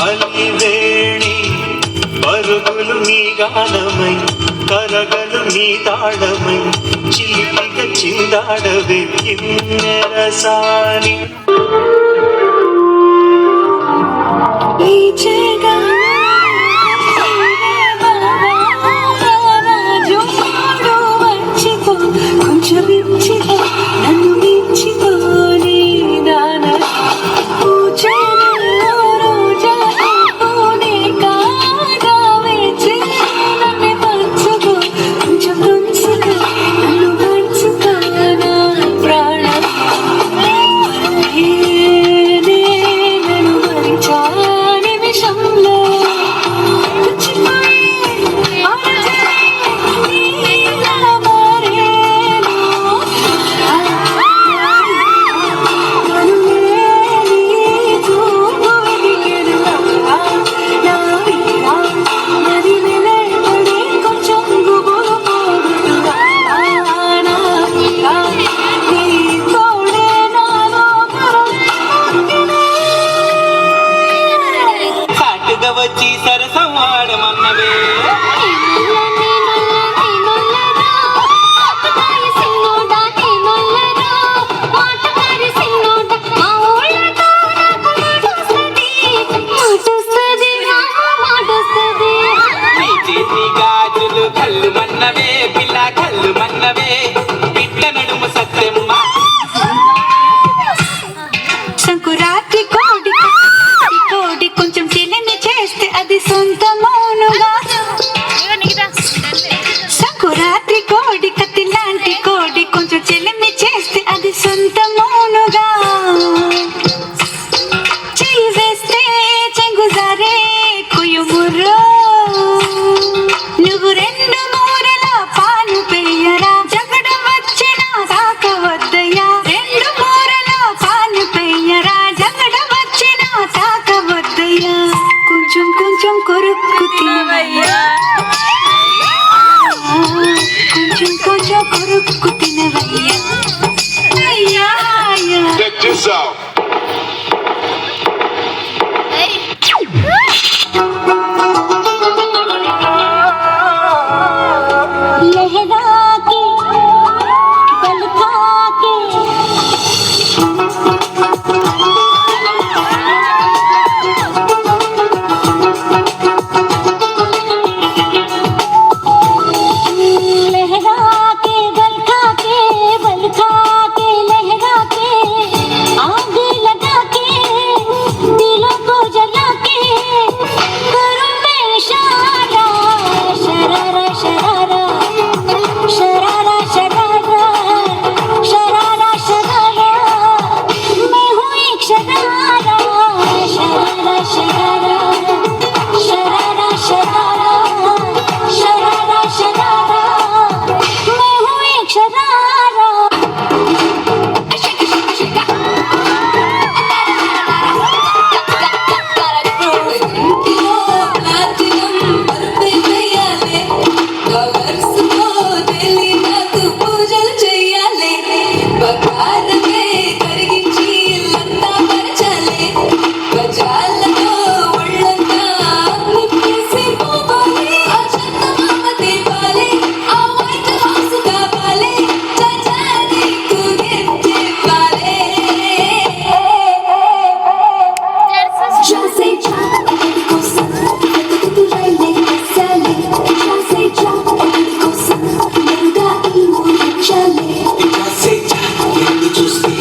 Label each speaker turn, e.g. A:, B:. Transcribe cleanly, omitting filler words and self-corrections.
A: అలివేణి పరుగులు నీ గానమై కరగలు నీ తాళమై చిలిపిగ చిందాడవే కిన్నెరసాని
B: వచ్చి సరసం వాడమన్నవే చేతి గాజులు కళ్ళు మన్నవే పిల్ల కళ్ళు మన్నవే పిట్ట నడుము సత్యమ్మ
C: సంకురాత్రి కోడి కోడి కొంచెం చెల్లిని చేస్తే అది సొంత మౌనుగా సంకురాత్రి కోడి కత్తి లాంటి కోడి కొంచెం చెల్లిని చేస్తే అది సొంత మౌనుగా చెయ్యి వేస్తే చెంగుజారే కుయుముర్రో నువ్వు రెండు మూరల పాలు పెయ్యరా జగడ వచ్చిన తాకవద్దయ్యా రెండు మూరల పాలు పెయ్యరా జగడ వచ్చిన తాకవద్దయ్యా కొంచెం కొంచెం కొరుక్కు తినవయ్యా కొంచెం కొంచెం కొరుక్కు తినవయ్యా అయ్యా అయ్యా
A: చూస్తే